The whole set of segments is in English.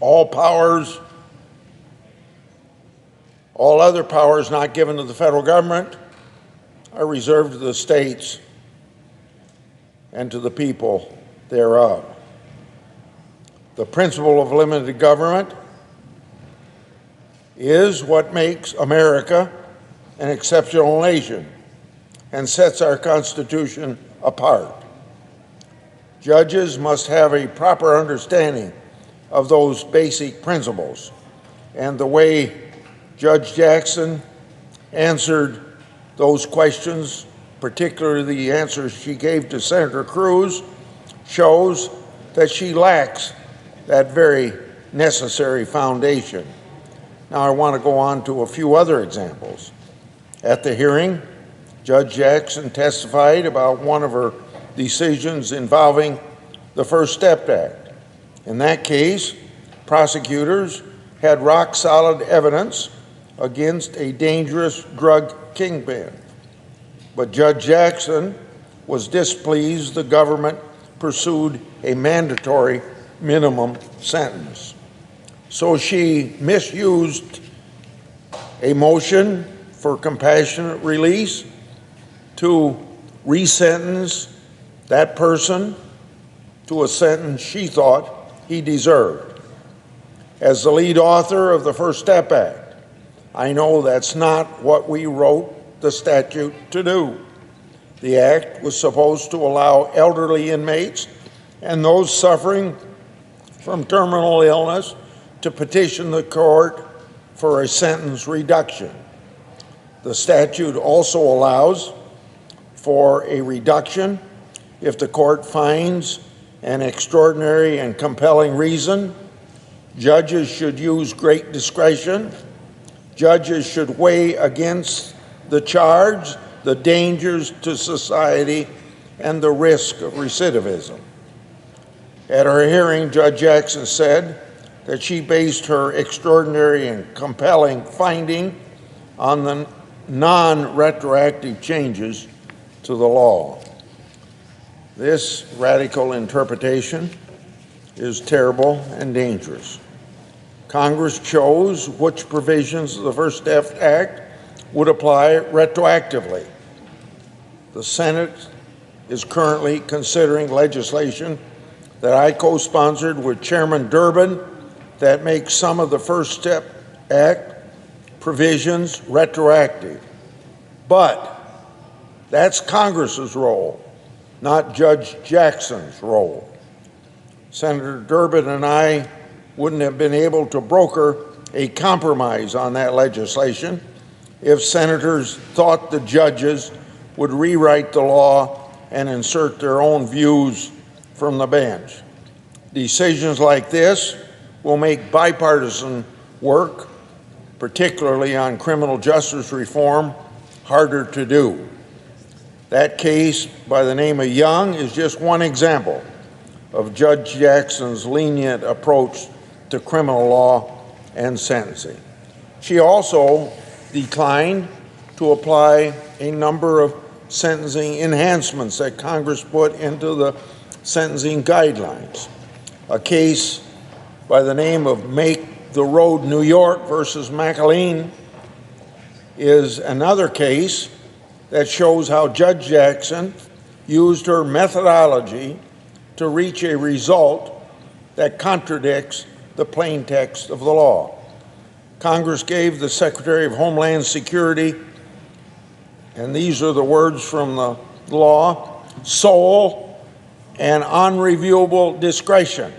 All other powers not given to the federal government are reserved to the states and to the people thereof. The principle of limited government is what makes America an exceptional nation and sets our Constitution apart. Judges must have a proper understanding of those basic principles, and the way Judge Jackson answered those questions, particularly the answers she gave to Senator Cruz, shows that she lacks that very necessary foundation. Now I want to go on to a few other examples. At the hearing, Judge Jackson testified about one of her decisions involving the First Step Act. In that case, prosecutors had rock-solid evidence against a dangerous drug kingpin. But Judge Jackson was displeased the government pursued a mandatory minimum sentence. So she misused a motion for compassionate release to resentence that person to a sentence she thought he deserved. As the lead author of the First Step Act, I know that's not what we wrote the statute to do. The act was supposed to allow elderly inmates and those suffering from terminal illness to petition the court for a sentence reduction. The statute also allows for a reduction if the court finds an extraordinary and compelling reason. Judges should use great discretion. Judges should weigh against the charge, the dangers to society, and the risk of recidivism. At her hearing, Judge Jackson said that she based her extraordinary and compelling finding on the non-retroactive changes to the law. This radical interpretation is terrible and dangerous. Congress chose which provisions of the First Step Act would apply retroactively. The Senate is currently considering legislation that I co-sponsored with Chairman Durbin that makes some of the First Step Act provisions retroactive. But that's Congress's role, not Judge Jackson's role. Senator Durbin and I wouldn't have been able to broker a compromise on that legislation if senators thought the judges would rewrite the law and insert their own views from the bench. Decisions like this will make bipartisan work, particularly on criminal justice reform, harder to do. That case by the name of Young is just one example of Judge Jackson's lenient approach to criminal law and sentencing. She also declined to apply a number of sentencing enhancements that Congress put into the sentencing guidelines. A case by the name of Make the Road New York versus McAleen is another case that shows how Judge Jackson used her methodology to reach a result that contradicts the plain text of the law. Congress gave the Secretary of Homeland Security, and these are the words from the law, sole and unreviewable discretion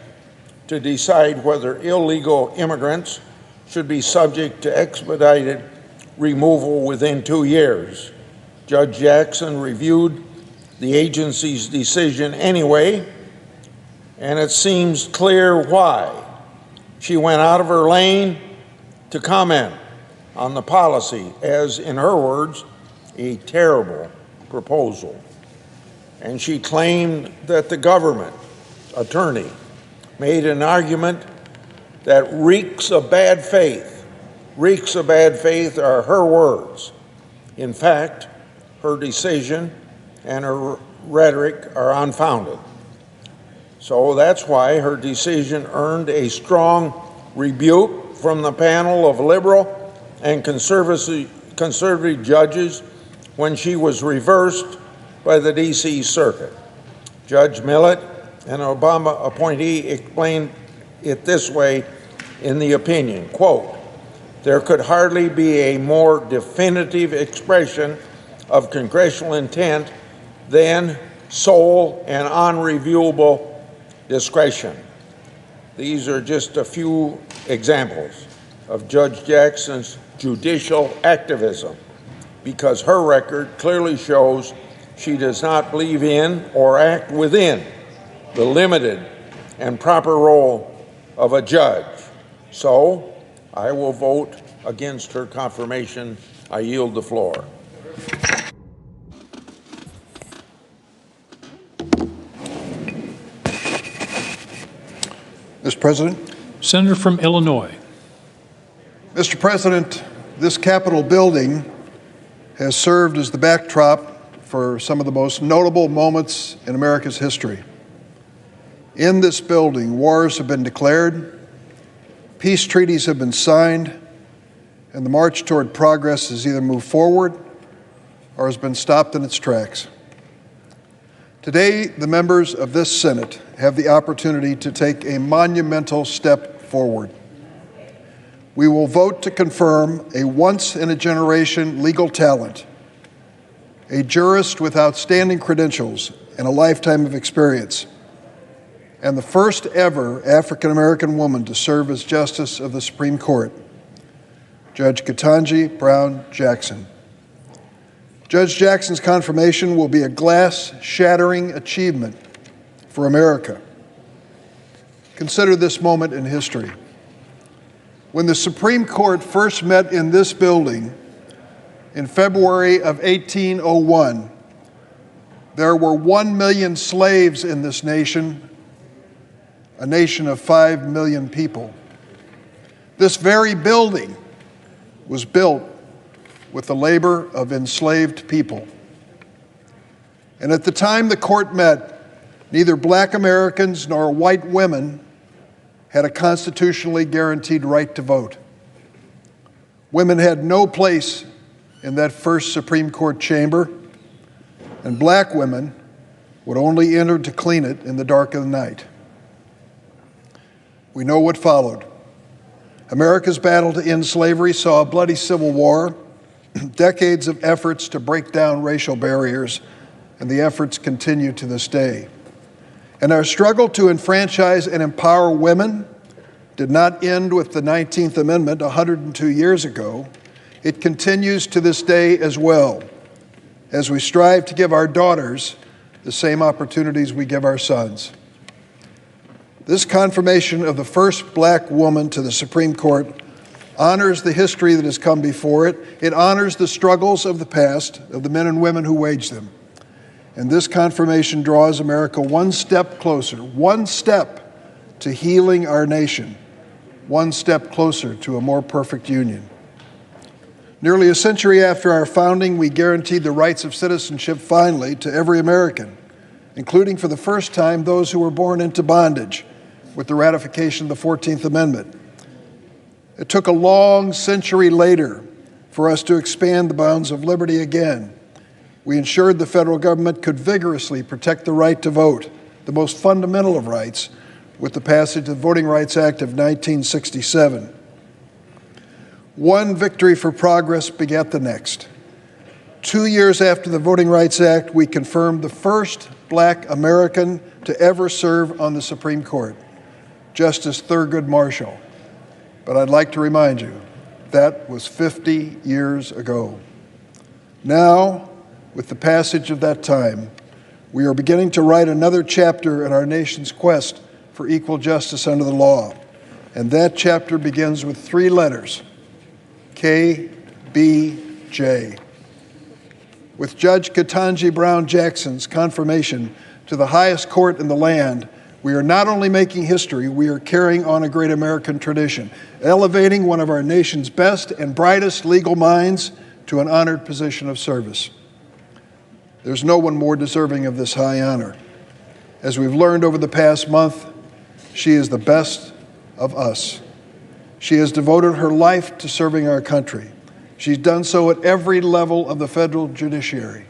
to decide whether illegal immigrants should be subject to expedited removal within 2 years. Judge Jackson reviewed the agency's decision anyway, and it seems clear why. She went out of her lane to comment on the policy as, in her words, a terrible proposal. And she claimed that the government attorney made an argument that reeks of bad faith. Reeks of bad faith are her words. In fact, her decision and her rhetoric are unfounded. So that's why her decision earned a strong rebuke from the panel of liberal and conservative judges when she was reversed by the D.C. Circuit. Judge Millett, an Obama appointee, explained it this way in the opinion, quote, "There could hardly be a more definitive expression of congressional intent than sole and unreviewable discretion." These are just a few examples of Judge Jackson's judicial activism, because her record clearly shows she does not believe in or act within the limited and proper role of a judge. So I will vote against her confirmation. I yield the floor. Mr. President. Senator from Illinois. Mr. President, this Capitol building has served as the backdrop for some of the most notable moments in America's history. In this building, wars have been declared, peace treaties have been signed, and the march toward progress has either moved forward or has been stopped in its tracks. Today, the members of this Senate have the opportunity to take a monumental step forward. We will vote to confirm a once-in-a-generation legal talent, a jurist with outstanding credentials and a lifetime of experience, and the first ever African-American woman to serve as Justice of the Supreme Court, Judge Ketanji Brown Jackson. Judge Jackson's confirmation will be a glass-shattering achievement for America. Consider this moment in history. When the Supreme Court first met in this building in February of 1801, there were 1 million slaves in this nation, a nation of 5 million people. This very building was built with the labor of enslaved people. And at the time the court met, neither black Americans nor white women had a constitutionally guaranteed right to vote. Women had no place in that first Supreme Court chamber, and black women would only enter to clean it in the dark of the night. We know what followed. America's battle to end slavery saw a bloody civil war, decades of efforts to break down racial barriers, and the efforts continue to this day. And our struggle to enfranchise and empower women did not end with the 19th Amendment 102 years ago. It continues to this day as well, as we strive to give our daughters the same opportunities we give our sons. This confirmation of the first black woman to the Supreme Court honors the history that has come before it. It honors the struggles of the past, of the men and women who waged them. And this confirmation draws America one step closer, one step to healing our nation, one step closer to a more perfect union. Nearly a century after our founding, we guaranteed the rights of citizenship finally to every American, including for the first time those who were born into bondage with the ratification of the 14th Amendment. It took a long century later for us to expand the bounds of liberty again. We ensured the federal government could vigorously protect the right to vote, the most fundamental of rights, with the passage of the Voting Rights Act of 1967. One victory for progress begat the next. 2 years after the Voting Rights Act, we confirmed the first black American to ever serve on the Supreme Court, Justice Thurgood Marshall. But I'd like to remind you, that was 50 years ago. Now, with the passage of that time, we are beginning to write another chapter in our nation's quest for equal justice under the law. And that chapter begins with 3 letters, KBJ. With Judge Ketanji Brown Jackson's confirmation to the highest court in the land, we are not only making history, we are carrying on a great American tradition, elevating one of our nation's best and brightest legal minds to an honored position of service. There's no one more deserving of this high honor. As we've learned over the past month, she is the best of us. She has devoted her life to serving our country. She's done so at every level of the federal judiciary,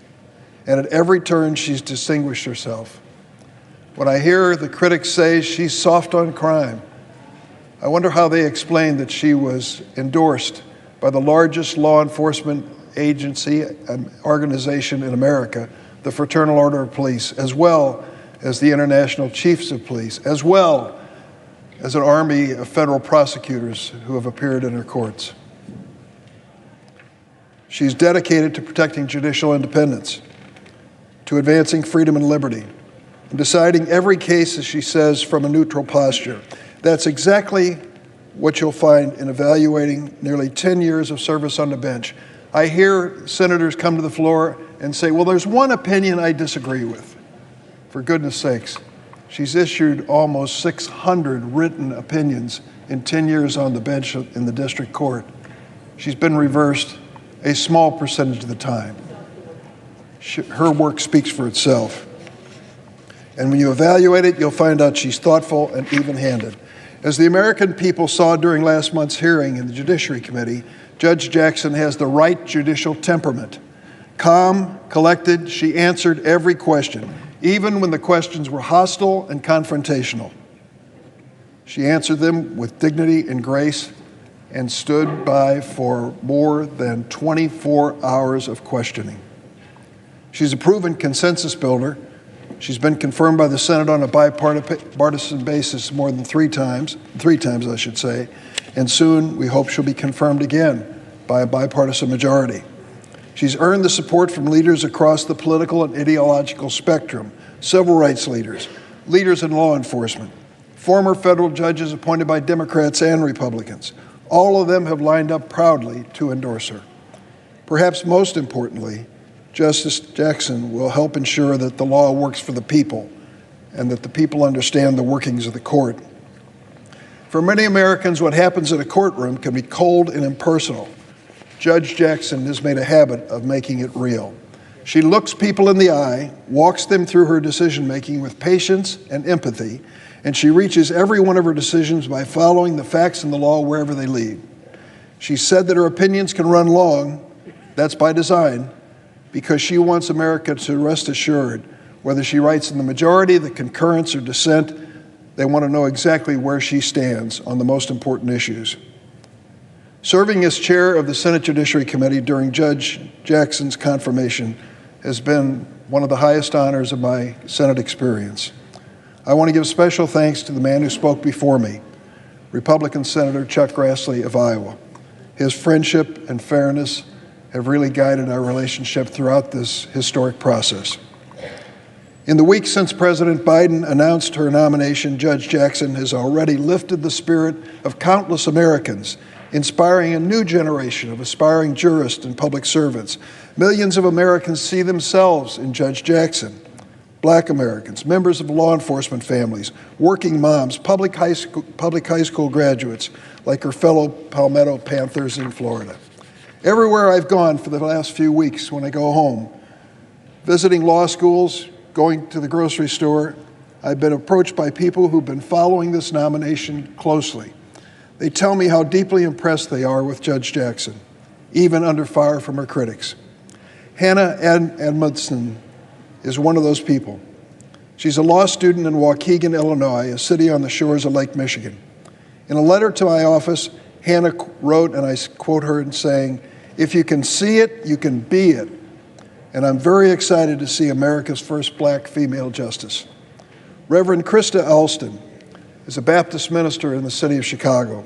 and at every turn she's distinguished herself. When I hear the critics say she's soft on crime, I wonder how they explain that she was endorsed by the largest law enforcement agency and organization in America, the Fraternal Order of Police, as well as the International Chiefs of Police, as well as an army of federal prosecutors who have appeared in her courts. She's dedicated to protecting judicial independence, to advancing freedom and liberty, and deciding every case, as she says, from a neutral posture. That's exactly what you'll find in evaluating nearly 10 years of service on the bench. I hear senators come to the floor and say, well, there's one opinion I disagree with. For goodness sakes, she's issued almost 600 written opinions in 10 years on the bench in the district court. She's been reversed a small percentage of the time. Her work speaks for itself. And when you evaluate it, you'll find out she's thoughtful and even-handed. As the American people saw during last month's hearing in the Judiciary Committee, Judge Jackson has the right judicial temperament. Calm, collected, she answered every question, even when the questions were hostile and confrontational. She answered them with dignity and grace and stood by for more than 24 hours of questioning. She's a proven consensus builder. She's been confirmed by the Senate on a bipartisan basis more than three times, I should say, and soon we hope she'll be confirmed again by a bipartisan majority. She's earned the support from leaders across the political and ideological spectrum, civil rights leaders, leaders in law enforcement, former federal judges appointed by Democrats and Republicans. All of them have lined up proudly to endorse her. Perhaps most importantly, Justice Jackson will help ensure that the law works for the people and that the people understand the workings of the court. For many Americans, what happens in a courtroom can be cold and impersonal. Judge Jackson has made a habit of making it real. She looks people in the eye, walks them through her decision-making with patience and empathy, and she reaches every one of her decisions by following the facts and the law wherever they lead. She said that her opinions can run long. That's by design, because she wants America to rest assured, whether she writes in the majority, the concurrence, or dissent, they want to know exactly where she stands on the most important issues. Serving as chair of the Senate Judiciary Committee during Judge Jackson's confirmation has been one of the highest honors of my Senate experience. I want to give special thanks to the man who spoke before me, Republican Senator Chuck Grassley of Iowa. His friendship and fairness have really guided our relationship throughout this historic process. In the weeks since President Biden announced her nomination, Judge Jackson has already lifted the spirit of countless Americans, inspiring a new generation of aspiring jurists and public servants. Millions of Americans see themselves in Judge Jackson. Black Americans, members of law enforcement families, working moms, public high school graduates, like her fellow Palmetto Panthers in Florida. Everywhere I've gone for the last few weeks when I go home, visiting law schools, going to the grocery store, I've been approached by people who've been following this nomination closely. They tell me how deeply impressed they are with Judge Jackson, even under fire from her critics. Hannah Edmondson is one of those people. She's a law student in Waukegan, Illinois, a city on the shores of Lake Michigan. In a letter to my office, Hannah wrote, and I quote her in saying, "If you can see it, you can be it." And I'm very excited to see America's first black female justice. Reverend Krista Alston is a Baptist minister in the city of Chicago.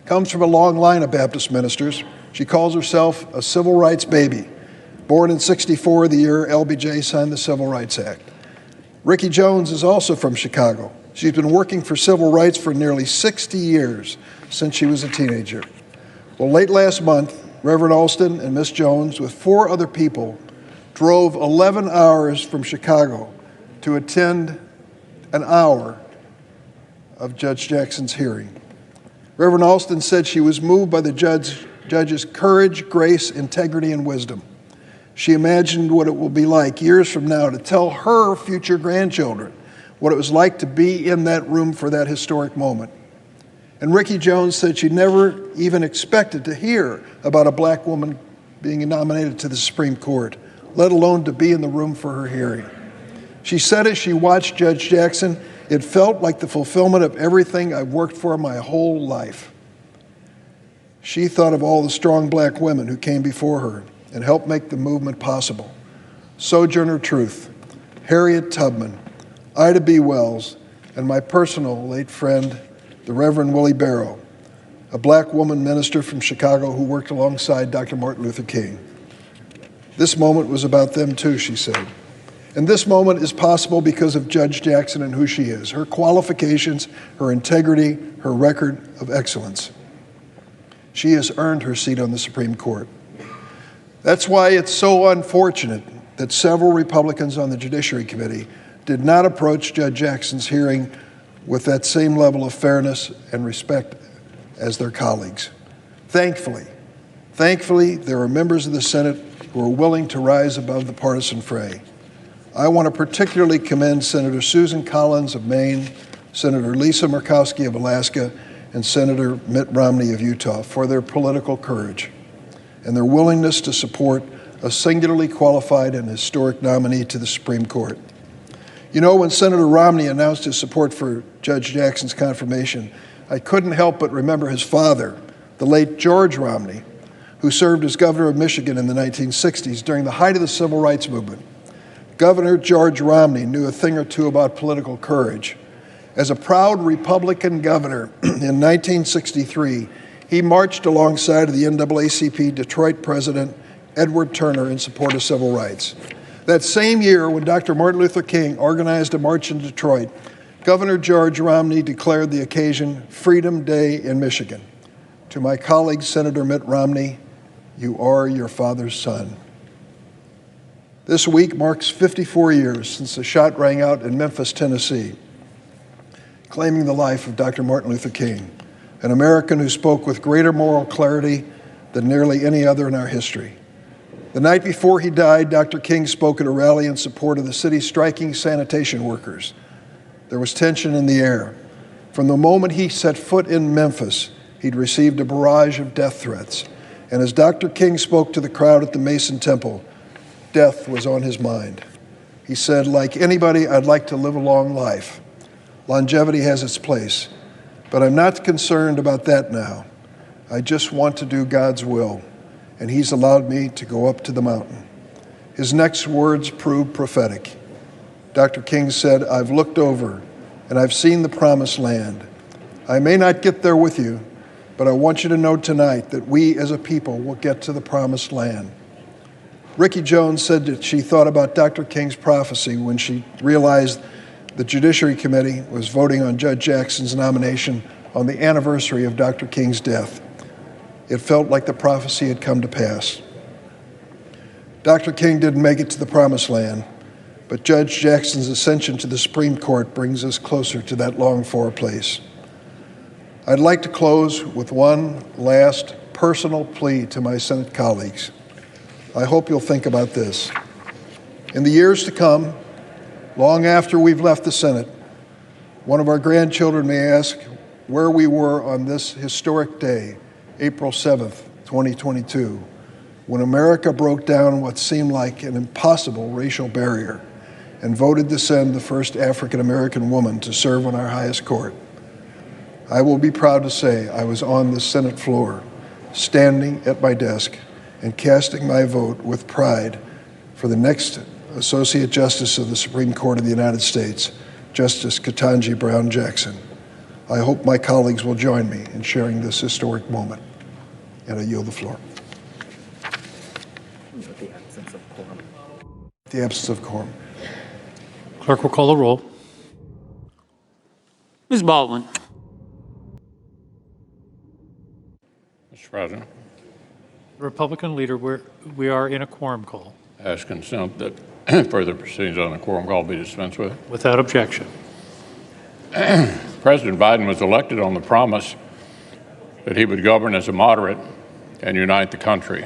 Comes from a long line of Baptist ministers. She calls herself a civil rights baby. Born in '64, the year LBJ signed the Civil Rights Act. Ricky Jones is also from Chicago. She's been working for civil rights for nearly 60 years, since she was a teenager. Well, late last month, Reverend Alston and Miss Jones, with 4 other people, drove 11 hours from Chicago to attend an hour of Judge Jackson's hearing. Reverend Alston said she was moved by the judge's courage, grace, integrity, and wisdom. She imagined what it will be like years from now to tell her future grandchildren what it was like to be in that room for that historic moment. And Ricky Jones said she never even expected to hear about a black woman being nominated to the Supreme Court, let alone to be in the room for her hearing. She said as she watched Judge Jackson, "It felt like the fulfillment of everything I've worked for my whole life." She thought of all the strong black women who came before her and helped make the movement possible. Sojourner Truth, Harriet Tubman, Ida B. Wells, and my personal late friend, the Reverend Willie Barrow, a black woman minister from Chicago who worked alongside Dr. Martin Luther King. This moment was about them too, she said. And this moment is possible because of Judge Jackson and who she is, her qualifications, her integrity, her record of excellence. She has earned her seat on the Supreme Court. That's why it's so unfortunate that several Republicans on the Judiciary Committee did not approach Judge Jackson's hearing with that same level of fairness and respect as their colleagues. Thankfully, there are members of the Senate who are willing to rise above the partisan fray. I want to particularly commend Senator Susan Collins of Maine, Senator Lisa Murkowski of Alaska, and Senator Mitt Romney of Utah for their political courage and their willingness to support a singularly qualified and historic nominee to the Supreme Court. You know, when Senator Romney announced his support for Judge Jackson's confirmation, I couldn't help but remember his father, the late George Romney, who served as governor of Michigan in the 1960s during the height of the Civil Rights Movement. Governor George Romney knew a thing or two about political courage. As a proud Republican governor in 1963, he marched alongside of the NAACP Detroit president Edward Turner in support of civil rights. That same year, when Dr. Martin Luther King organized a march in Detroit, Governor George Romney declared the occasion Freedom Day in Michigan. To my colleague, Senator Mitt Romney, you are your father's son. This week marks 54 years since the shot rang out in Memphis, Tennessee, claiming the life of Dr. Martin Luther King, an American who spoke with greater moral clarity than nearly any other in our history. The night before he died, Dr. King spoke at a rally in support of the city's striking sanitation workers. There was tension in the air. From the moment he set foot in Memphis, he'd received a barrage of death threats. And as Dr. King spoke to the crowd at the Mason Temple, death was on his mind. He said, "Like anybody, I'd like to live a long life. Longevity has its place, but I'm not concerned about that now. I just want to do God's will, and He's allowed me to go up to the mountain." His next words proved prophetic. Dr. King said, "I've looked over, and I've seen the promised land. I may not get there with you, but I want you to know tonight that we as a people will get to the promised land." Ricky Jones said that she thought about Dr. King's prophecy when she realized the Judiciary Committee was voting on Judge Jackson's nomination on the anniversary of Dr. King's death. It felt like the prophecy had come to pass. Dr. King didn't make it to the promised land, but Judge Jackson's ascension to the Supreme Court brings us closer to that longed-for place. I'd like to close with one last personal plea to my Senate colleagues. I hope you'll think about this. In the years to come, long after we've left the Senate, one of our grandchildren may ask where we were on this historic day, April 7th, 2022, when America broke down what seemed like an impossible racial barrier and voted to send the first African-American woman to serve on our highest court. I will be proud to say I was on the Senate floor, standing at my desk and casting my vote with pride for the next Associate Justice of the Supreme Court of the United States, Justice Ketanji Brown Jackson. I hope my colleagues will join me in sharing this historic moment. And I yield the floor. The absence of quorum. Clerk will call the roll. Ms. Baldwin. Mr. President, The Republican leader, we are in a quorum call. ask consent that further proceedings on the quorum call be dispensed with. Without objection. President Biden was elected on the promise that he would govern as a moderate and unite the country.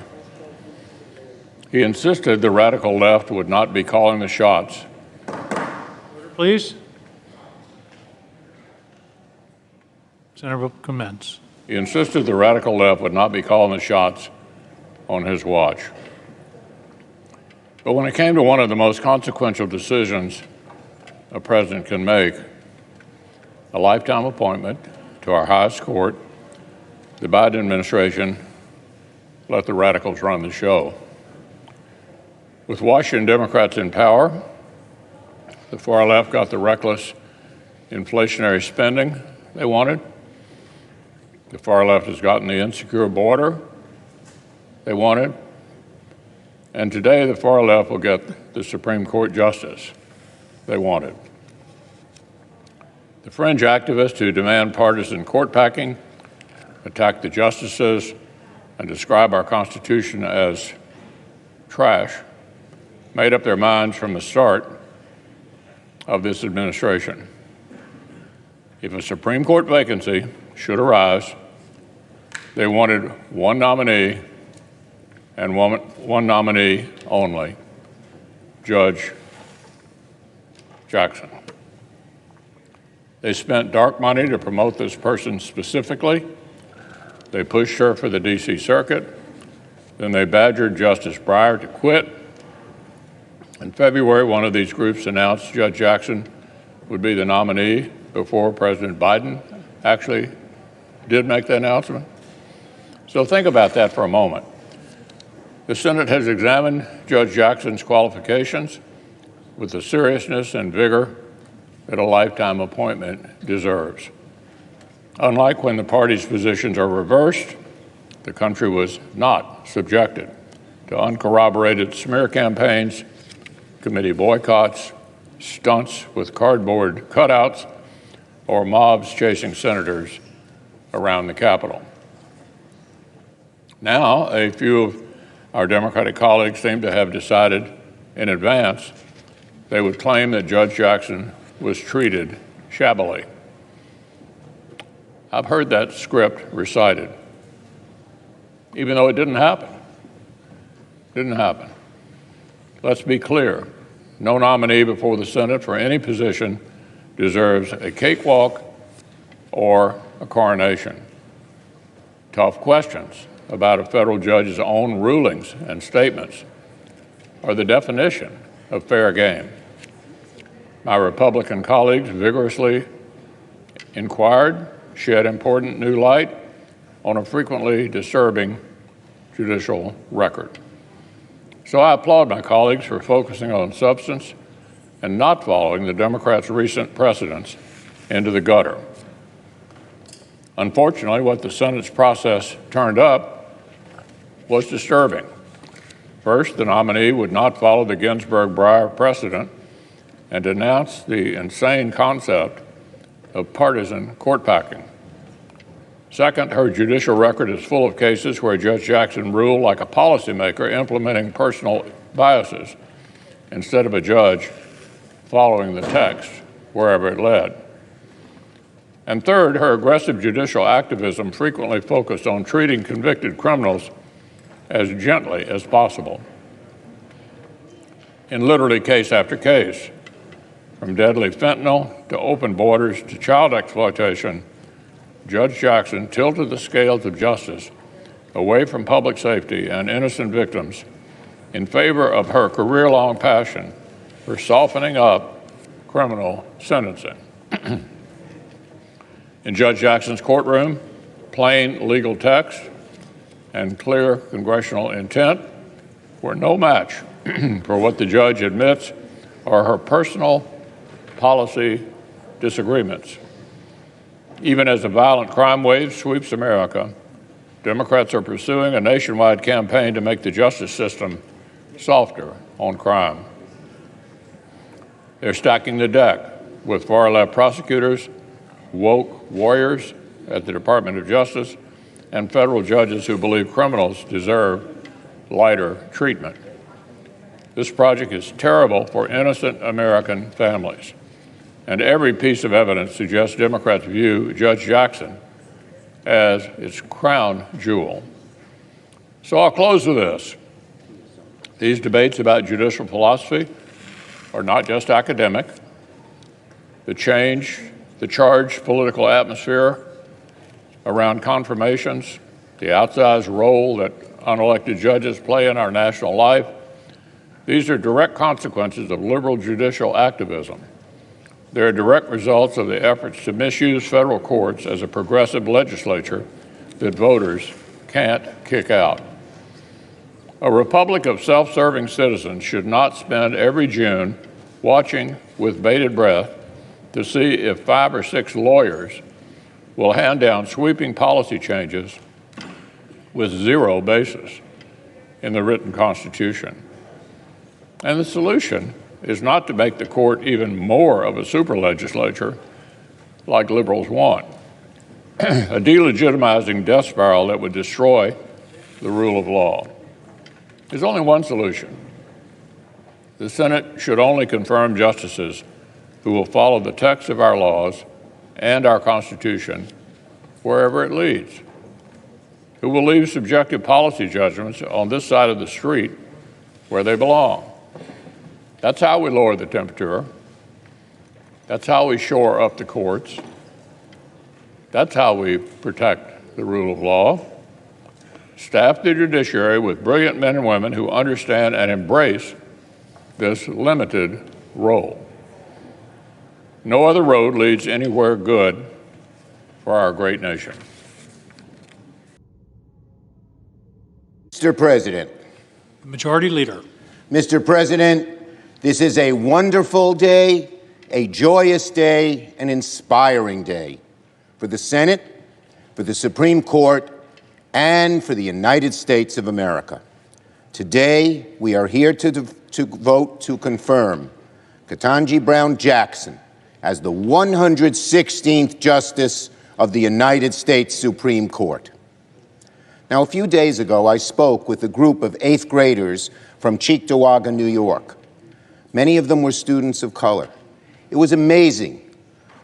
He insisted the radical left would not be calling the shots. Please. Senator will commence. He insisted the radical left would not be calling the shots on his watch. But when it came to one of the most consequential decisions a president can make, a lifetime appointment to our highest court, the Biden administration let the radicals run the show. With Washington Democrats in power, the far left got the reckless inflationary spending they wanted. The far left has gotten the insecure border they wanted. And today, the far left will get the Supreme Court justice they wanted. The fringe activists who demand partisan court packing, attack the justices, and describe our Constitution as trash made up their minds from the start of this administration. If a Supreme Court vacancy should arise, they wanted one nominee and one nominee only, Judge Jackson. They spent dark money to promote this person specifically. They pushed her for the D.C. Circuit. Then they badgered Justice Breyer to quit. In February, one of these groups announced Judge Jackson would be the nominee before President Biden actually did make the announcement. So think about that for a moment. The Senate has examined Judge Jackson's qualifications with the seriousness and vigor that a lifetime appointment deserves. Unlike when the party's positions are reversed, the country was not subjected to uncorroborated smear campaigns, committee boycotts, stunts with cardboard cutouts, or mobs chasing senators around the Capitol. Now, a few of our Democratic colleagues seem to have decided in advance they would claim that Judge Jackson was treated shabbily. I've heard that script recited, even though it didn't happen. Didn't happen. Let's be clear. No nominee before the Senate for any position deserves a cakewalk or a coronation. Tough questions about a federal judge's own rulings and statements are the definition of fair game. My Republican colleagues vigorously inquired, shed important new light on a frequently disturbing judicial record. So I applaud my colleagues for focusing on substance and not following the Democrats' recent precedents into the gutter. Unfortunately, what the Senate's process turned up was disturbing. First, the nominee would not follow the Ginsburg-Breyer precedent and denounced the insane concept of partisan court packing. Second, her judicial record is full of cases where Judge Jackson ruled like a policymaker implementing personal biases instead of a judge following the text wherever it led. And third, her aggressive judicial activism frequently focused on treating convicted criminals as gently as possible. In literally case after case, from deadly fentanyl to open borders to child exploitation, Judge Jackson tilted the scales of justice away from public safety and innocent victims in favor of her career-long passion for softening up criminal sentencing. In Judge Jackson's courtroom, plain legal text and clear congressional intent were no match for what the judge admits are her personal policy disagreements. Even as a violent crime wave sweeps America, Democrats are pursuing a nationwide campaign to make the justice system softer on crime. They're stacking the deck with far-left prosecutors, woke warriors at the Department of Justice, and federal judges who believe criminals deserve lighter treatment. This project is terrible for innocent American families, and every piece of evidence suggests Democrats view Judge Jackson as its crown jewel. So I'll close with this. These debates about judicial philosophy are not just academic. The charged political atmosphere around confirmations, the outsized role that unelected judges play in our national life, these are direct consequences of liberal judicial activism. They're direct results of the efforts to misuse federal courts as a progressive legislature that voters can't kick out. A republic of self-serving citizens should not spend every June watching with bated breath to see if 5 or 6 lawyers will hand down sweeping policy changes with zero basis in the written Constitution. And the solution is not to make the court even more of a super legislature like liberals want, a delegitimizing death spiral that would destroy the rule of law. There's only one solution. The Senate should only confirm justices who will follow the text of our laws and our Constitution wherever it leads, who will leave subjective policy judgments on this side of the street where they belong. That's how we lower the temperature. That's how we shore up the courts. That's how we protect the rule of law. Staff the judiciary with brilliant men and women who understand and embrace this limited role. No other road leads anywhere good for our great nation. Mr. President. Majority Leader. Mr. President, this is a wonderful day, a joyous day, an inspiring day for the Senate, for the Supreme Court, and for the United States of America. Today, we are here to vote to confirm Ketanji Brown Jackson as the 116th Justice of the United States Supreme Court. Now, a few days ago, I spoke with a group of 8th graders from Cheektowaga, New York. Many of them were students of color. It was amazing.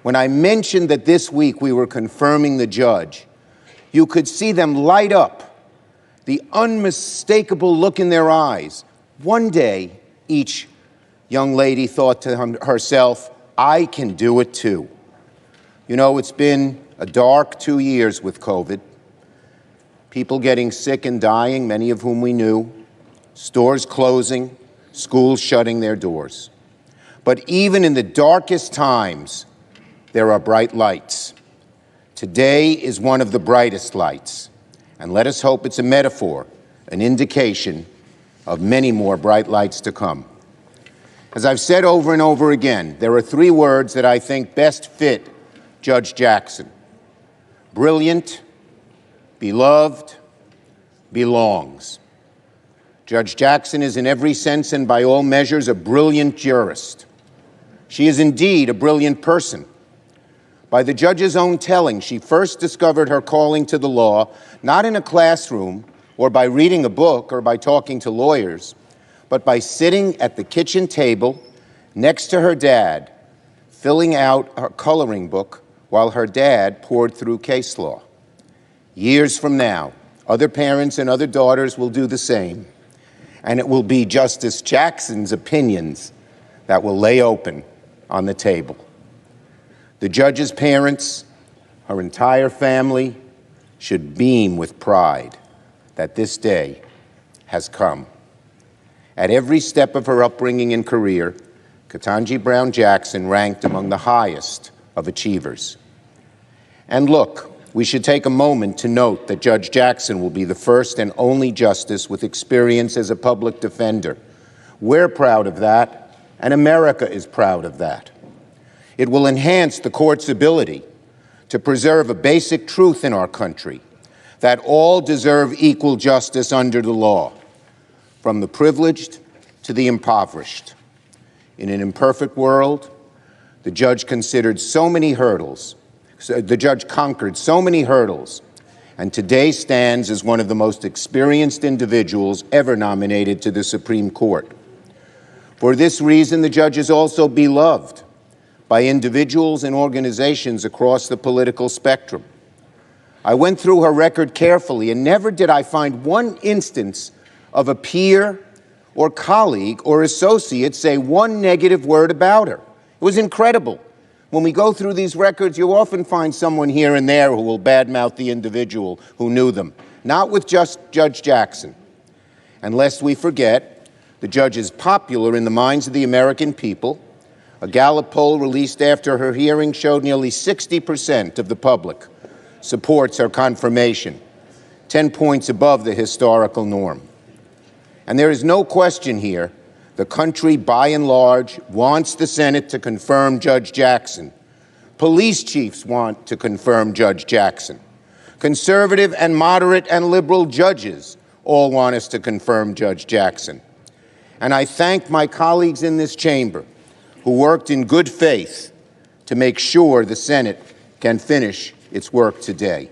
When I mentioned that this week we were confirming the judge, you could see them light up, the unmistakable look in their eyes. One day, each young lady thought to herself, I can do it too. You know, it's been a dark 2 years with COVID. People getting sick and dying, many of whom we knew, stores closing, schools shutting their doors. But even in the darkest times, there are bright lights. Today is one of the brightest lights, and let us hope it's a metaphor, an indication of many more bright lights to come. As I've said over and over again, there are 3 words that I think best fit Judge Jackson: brilliant, beloved, belongs. Judge Jackson is in every sense and by all measures a brilliant jurist. She is indeed a brilliant person. By the judge's own telling, she first discovered her calling to the law not in a classroom or by reading a book or by talking to lawyers, but by sitting at the kitchen table next to her dad, filling out her coloring book while her dad poured through case law. Years from now, other parents and other daughters will do the same, and it will be Justice Jackson's opinions that will lay open on the table. The judge's parents, her entire family, should beam with pride that this day has come. At every step of her upbringing and career, Ketanji Brown Jackson ranked among the highest of achievers. And look, we should take a moment to note that Judge Jackson will be the first and only justice with experience as a public defender. We're proud of that, and America is proud of that. It will enhance the court's ability to preserve a basic truth in our country, that all deserve equal justice under the law, from the privileged to the impoverished. In an imperfect world, the judge conquered so many hurdles, and today stands as one of the most experienced individuals ever nominated to the Supreme Court. For this reason, the judge is also beloved by individuals and organizations across the political spectrum. I went through her record carefully, and never did I find one instance of a peer or colleague or associate say one negative word about her. It was incredible. when we go through these records, you'll often find someone here and there who will badmouth the individual who knew them. Not with just Judge Jackson. And lest we forget, the judge is popular in the minds of the American people. A Gallup poll released after her hearing showed nearly 60% of the public supports her confirmation, 10 points above the historical norm. And there is no question here, the country, by and large, wants the Senate to confirm Judge Jackson. Police chiefs want to confirm Judge Jackson. Conservative and moderate and liberal judges all want us to confirm Judge Jackson. And I thank my colleagues in this chamber who worked in good faith to make sure the Senate can finish its work today.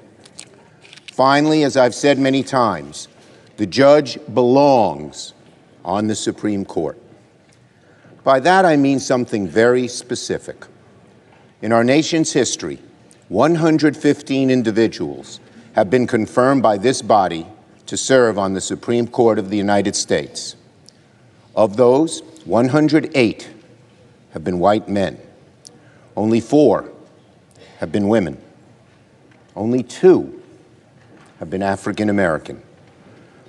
Finally, as I've said many times, the judge belongs on the Supreme Court. By that, I mean something very specific. In our nation's history, 115 individuals have been confirmed by this body to serve on the Supreme Court of the United States. Of those, 108 have been white men. Only 4 have been women. Only 2 have been African American.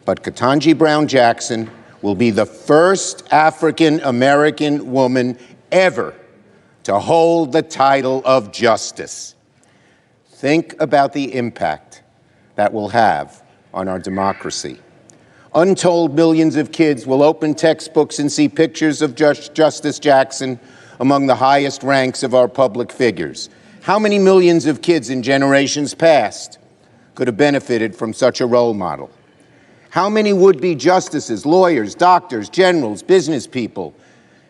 But Ketanji Brown Jackson will be the first African American woman ever to hold the title of justice. Think about the impact that will have on our democracy. Untold millions of kids will open textbooks and see pictures of Justice Jackson among the highest ranks of our public figures. How many millions of kids in generations past could have benefited from such a role model? How many would-be justices, lawyers, doctors, generals, business people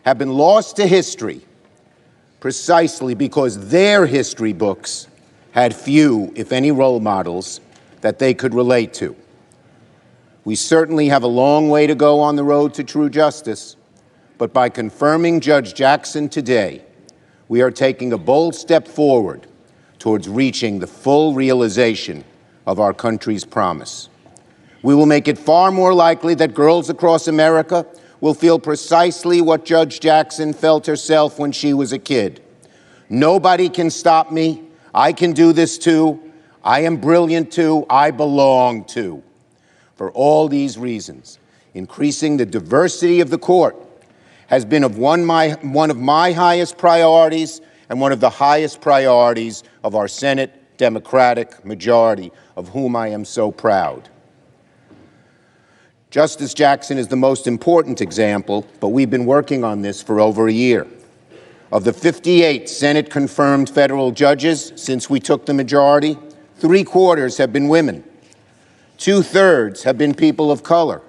have been lost to history precisely because their history books had few, if any, role models that they could relate to? We certainly have a long way to go on the road to true justice, but by confirming Judge Jackson today, we are taking a bold step forward towards reaching the full realization of our country's promise. We will make it far more likely that girls across America will feel precisely what Judge Jackson felt herself when she was a kid. Nobody can stop me. I can do this too. I am brilliant too. I belong too. For all these reasons, increasing the diversity of the court has been one of my highest priorities and one of the highest priorities of our Senate Democratic majority, of whom I am so proud. Justice Jackson is the most important example, but we've been working on this for over a year. Of the 58 Senate-confirmed federal judges since we took the majority, 3/4 have been women. 2/3 have been people of color.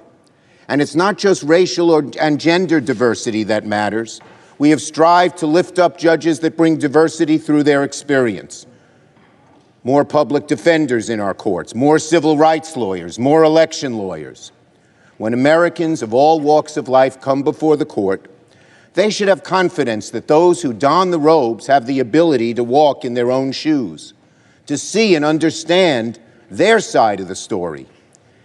And it's not just racial and gender diversity that matters. We have strived to lift up judges that bring diversity through their experience. More public defenders in our courts, more civil rights lawyers, more election lawyers. When Americans of all walks of life come before the court, they should have confidence that those who don the robes have the ability to walk in their own shoes, to see and understand their side of the story,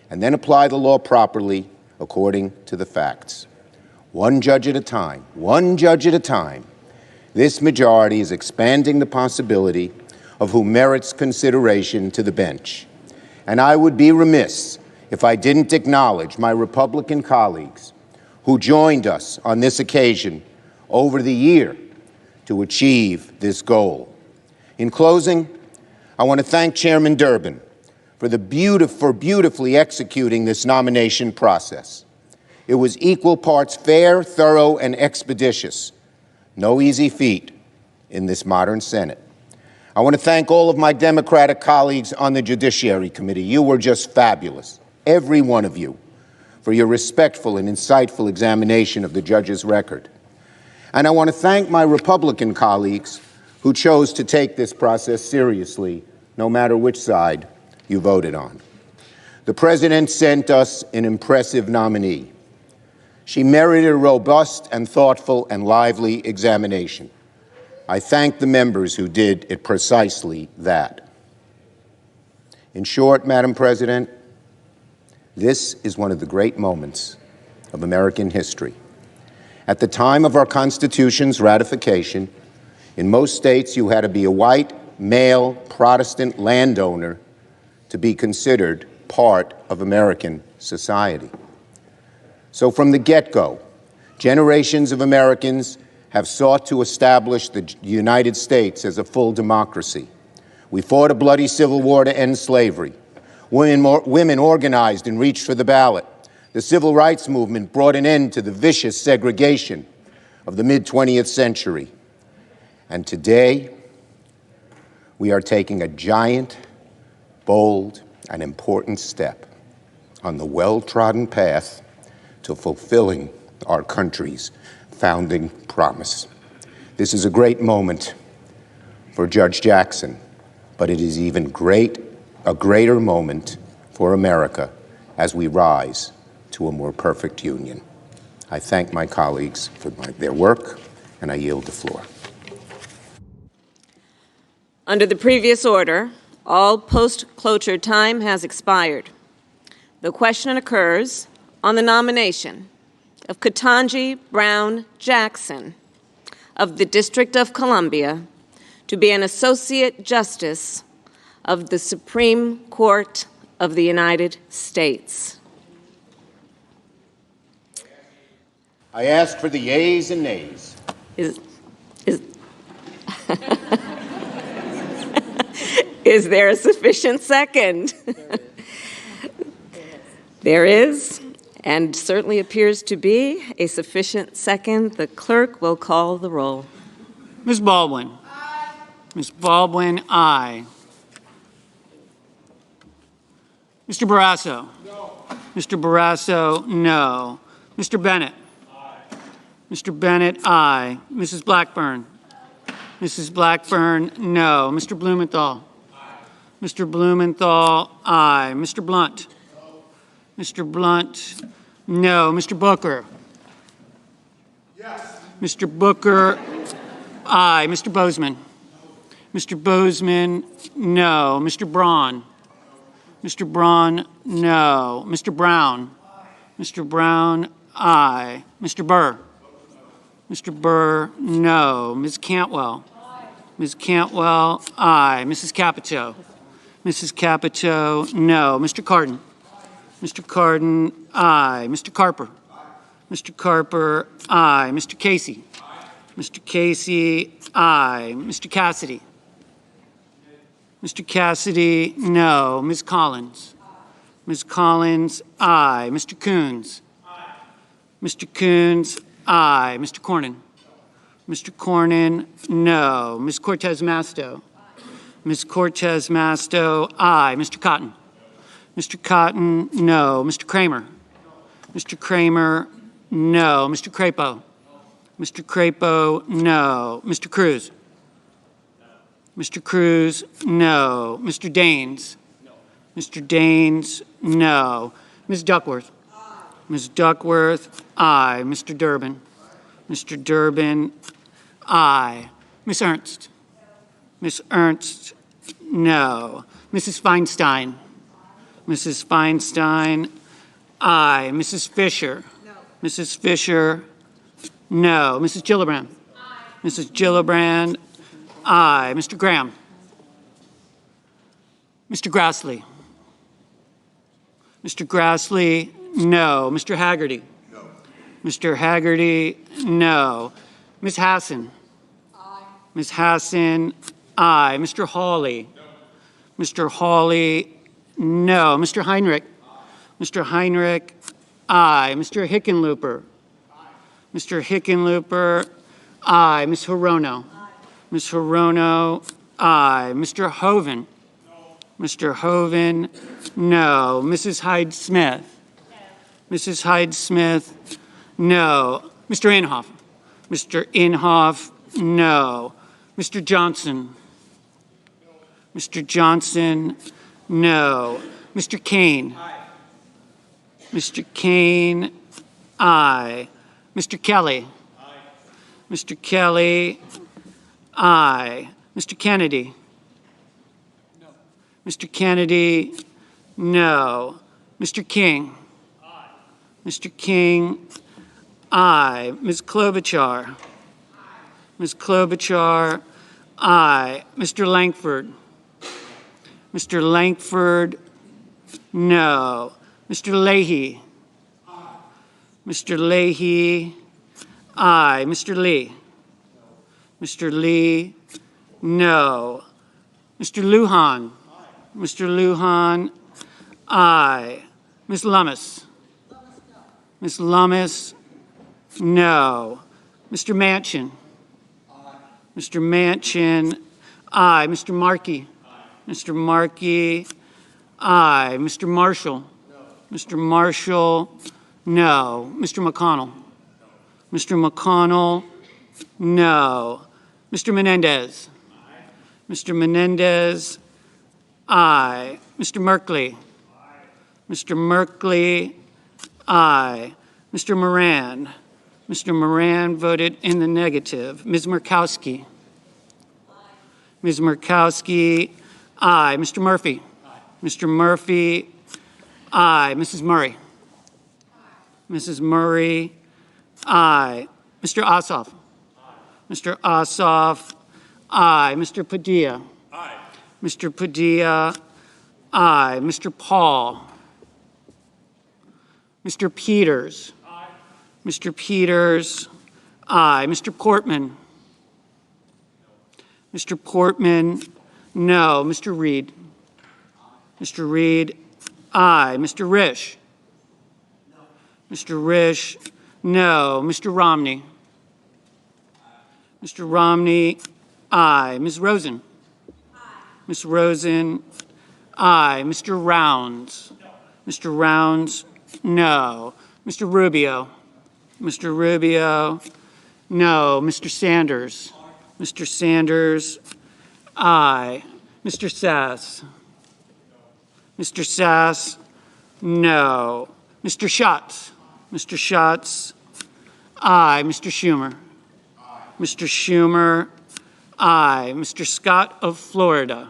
and then apply the law properly according to the facts. One judge at a time, one judge at a time, this majority is expanding the possibility of who merits consideration to the bench. And I would be remiss if I didn't acknowledge my Republican colleagues who joined us on this occasion over the year to achieve this goal. In closing, I want to thank Chairman Durbin for beautifully executing this nomination process. It was equal parts fair, thorough, and expeditious. No easy feat in this modern Senate. I want to thank all of my Democratic colleagues on the Judiciary Committee. You were just fabulous, every one of you, for your respectful and insightful examination of the judge's record. And I want to thank my Republican colleagues who chose to take this process seriously, no matter which side you voted on. The President sent us an impressive nominee. She merited a robust and thoughtful and lively examination. I thank the members who did it precisely that. In short, Madam President, this is one of the great moments of American history. At the time of our Constitution's ratification, In most states, you had to be a white, male, Protestant landowner to be considered part of American society. So from the get-go, generations of Americans have sought to establish the United States as a full democracy. We fought a bloody civil war to end slavery. Women organized and reached for the ballot. The civil rights movement brought an end to the vicious segregation of the mid-20th century. And today, we are taking a giant, bold, and important step on the well-trodden path to fulfilling our country's founding promise. This is a great moment for Judge Jackson, but it is even a greater moment for America as we rise to a more perfect union. I thank my colleagues for their work, and I yield the floor. Under the previous order, all post-cloture time has expired. The question occurs on the nomination of Ketanji Brown Jackson of the District of Columbia to be an Associate Justice of the Supreme Court of the United States. I ask for the yeas and nays. Is there a sufficient second? There is, and certainly appears to be, a sufficient second. The clerk will call the roll. Ms. Baldwin. Aye. Ms. Baldwin, aye. Mr. Barrasso. No. Mr. Barrasso, no. Mr. Bennett. Aye. Mr. Bennett, aye. Mrs. Blackburn. Mrs. Blackburn, no. Mr. Blumenthal. Aye. Mr. Blumenthal, aye. Mr. Blunt. No. Mr. Blunt, no. Mr. Booker. Yes. Mr. Booker, aye. Mr. Bozeman. No. Mr. Bozeman, no. Mr. Braun. Mr. Braun, no. Mr. Brown. Aye. Mr. Brown, aye. Mr. Burr. Mr. Burr, no. Ms. Cantwell. Aye. Ms. Cantwell, aye. Mrs. Capito. Mrs. Capito, no. Mr. Cardin. Aye. Mr. Cardin, aye. Mr. Carper. Aye. Mr. Carper, aye. Mr. Casey. Aye. Mr. Casey, aye. Mr. Cassidy. Mr. Cassidy, no. Ms. Collins. Aye. Ms. Collins, aye. Mr. Coons. Aye. Mr. Coons, aye. Mr. Cornyn. No. Mr. Cornyn, no. Ms. Cortez Masto. Aye. Ms. Cortez Masto, aye. Mr. Cotton. No. Mr. Cotton, no. Mr. Kramer. No. Mr. Kramer, no. Mr. Crapo. No. Mr. Crapo, no. Mr. Cruz. Mr. Cruz, no. Mr. Daines? No. Mr. Daines, no. Ms. Duckworth? Aye. Ms. Duckworth, aye. Mr. Durbin? Aye. Mr. Durbin, aye. Ms. Ernst? No. Ms. Ernst, no. Mrs. Feinstein? Aye. Mrs. Feinstein, aye. Mrs. Fisher? No. Mrs. Fisher, no. Mrs. Gillibrand? Aye. Mrs. Gillibrand, aye. Mr. Graham? Mr. Grassley? Mr. Grassley, no. Mr. Haggerty? No. Mr. Haggerty, no. Ms. Hassan? Aye. Ms. Hassan, aye. Mr. Hawley? No. Mr. Hawley, no. Mr. Heinrich? Aye. Mr. Heinrich, aye. Mr. Hickenlooper? Aye. Mr. Hickenlooper, aye. Ms. Hirono? Ms. Hirono, aye. Mr. Hoven? No. Mr. Hoven, no. Mrs. Hyde-Smith? No. Mrs. Hyde-Smith, no. Mr. Inhofe? Mr. Inhofe, no. Mr. Johnson? No. Mr. Johnson, no. Mr. Kane? Aye. Mr. Kane, aye. Mr. Kelly? Aye. Mr. Kelly, aye. Mr. Kennedy? No. Mr. Kennedy, no. Mr. King? Aye. Mr. King, aye. Ms. Klobuchar? Aye. Ms. Klobuchar, aye. Mr. Langford. Mr. Langford, no. Mr. Leahy. Mr. Leahy, aye. Mr. Lee. Mr. Lee, no. Mr. Lujan. Mr. Lujan, aye. Ms. Lummis. Ms. Lummis, no. Mr. Manchin. Mr. Manchin, aye. Mr. Markey. Mr. Markey, aye. Mr. Marshall. Mr. Marshall, no. Mr. McConnell. Mr. McConnell, no. Mr. Menendez. Mr. Menendez, aye. Mr. Merkley. Mr. Merkley, aye. Mr. Moran. Mr. Moran voted in the negative. Ms. Murkowski. Ms. Murkowski, aye. Mr. Murphy. Mr. Murphy, aye. Mrs. Murray. Mrs. Murray, aye. Mr. Ossoff. Mr. Ossoff, aye. Mr. Padilla. Aye. Mr. Padilla, aye. Mr. Paul. Mr. Peters. Aye. Mr. Peters, aye. Mr. Portman. Mr. Portman, no. Mr. Reed. Mr. Reed, aye. Mr. Risch. Mr. Risch, no. Mr. Romney. Mr. Romney, aye. Ms. Rosen. Ms. Rosen, aye. Mr. Rounds. Mr. Rounds, no. Mr. Rubio. Mr. Rubio, no. Mr. Sanders. Mr. Sanders, aye. Mr. Sass. Mr. Sass, no. Mr. Schatz. Mr. Schatz, aye. Mr. Schumer. Mr. Schumer, aye. Mr. Scott of Florida.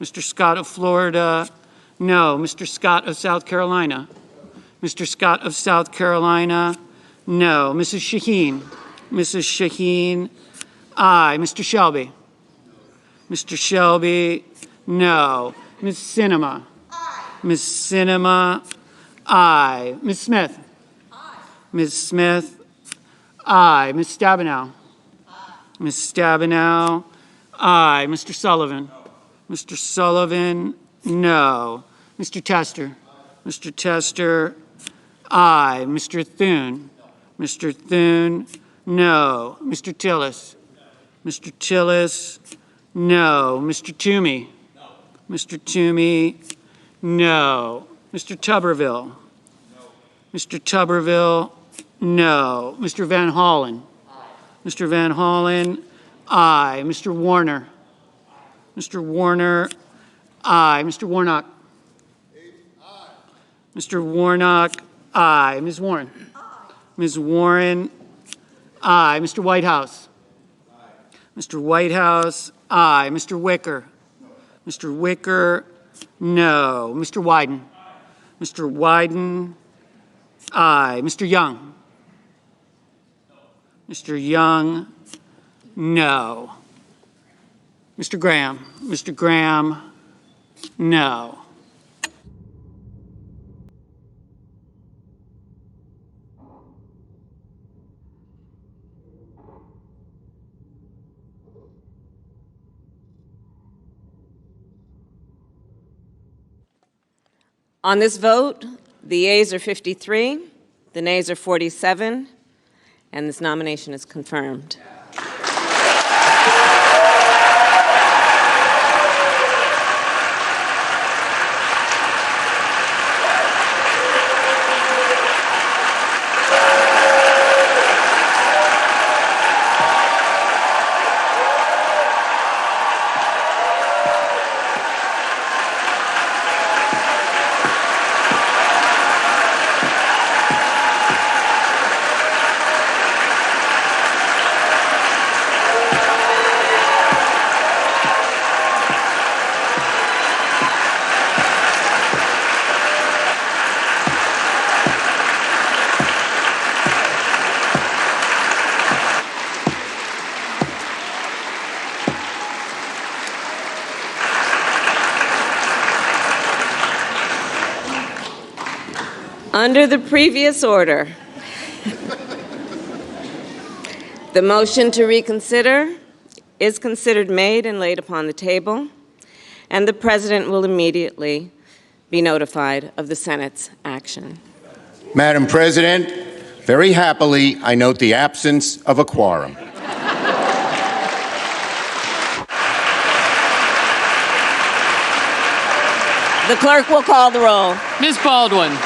Mr. Scott of Florida, no. Mr. Scott of South Carolina. Mr. Scott of South Carolina, no. Mrs. Shaheen. Mrs. Shaheen, aye. Mr. Shelby. Mr. Shelby, no. Ms. Sinema. Ms. Sinema, aye. Ms. Smith. Ms. Smith, aye. Ms. Stabenow. Ms. Stabenow, aye. Mr. Sullivan. Mr. Sullivan, no. Mr. Tester. Mr. Tester, aye. Mr. Thune. Mr. Thune, no. Mr. Tillis. Mr. Tillis, no. Mr. Toomey. Mr. Toomey, no. Mr. Tuberville. Mr. Tuberville, no. Mr. Van Hollen. Mr. Van Hollen, aye. Mr. Warner. Mr. Warner, aye. Mr. Warnock. Mr. Warnock, aye. Ms. Warren. Ms. Warren, aye. Mr. Whitehouse. Mr. Whitehouse, aye. Mr. Wicker. Mr. Wicker, no. Mr. Wyden. Mr. Wyden, aye. Mr. Young. Mr. Young, no. Mr. Graham. Mr. Graham, no. On this vote, the yeas are 53, the nays are 47, and this nomination is confirmed. Under the previous order, the motion to reconsider is considered made and laid upon the table, and the President will immediately be notified of the Senate's action. Madam President, very happily, I note the absence of a quorum. The clerk will call the roll. Ms. Baldwin.